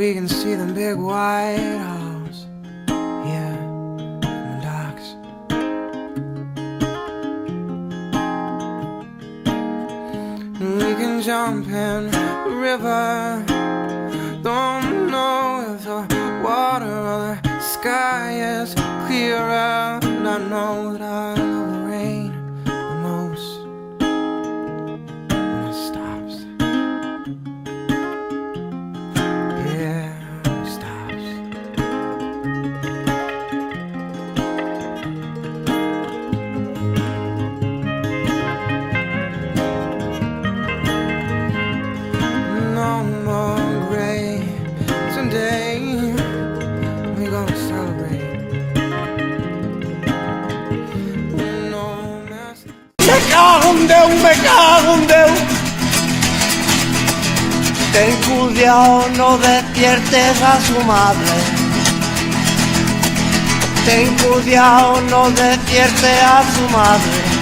we can see the big white house, yeah, from the docks. And we can jump in the river. Don't know if the water or the sky is clearer. And I know that I love the rain the most when it stops. Yeah, when it stops. No more gray. Today we gonna celebrate. No mess. Me cago en Déu, me cago en Déu. Ten cuidado, no despiertes a su madre. Ten cuidado, no despiertes a su madre.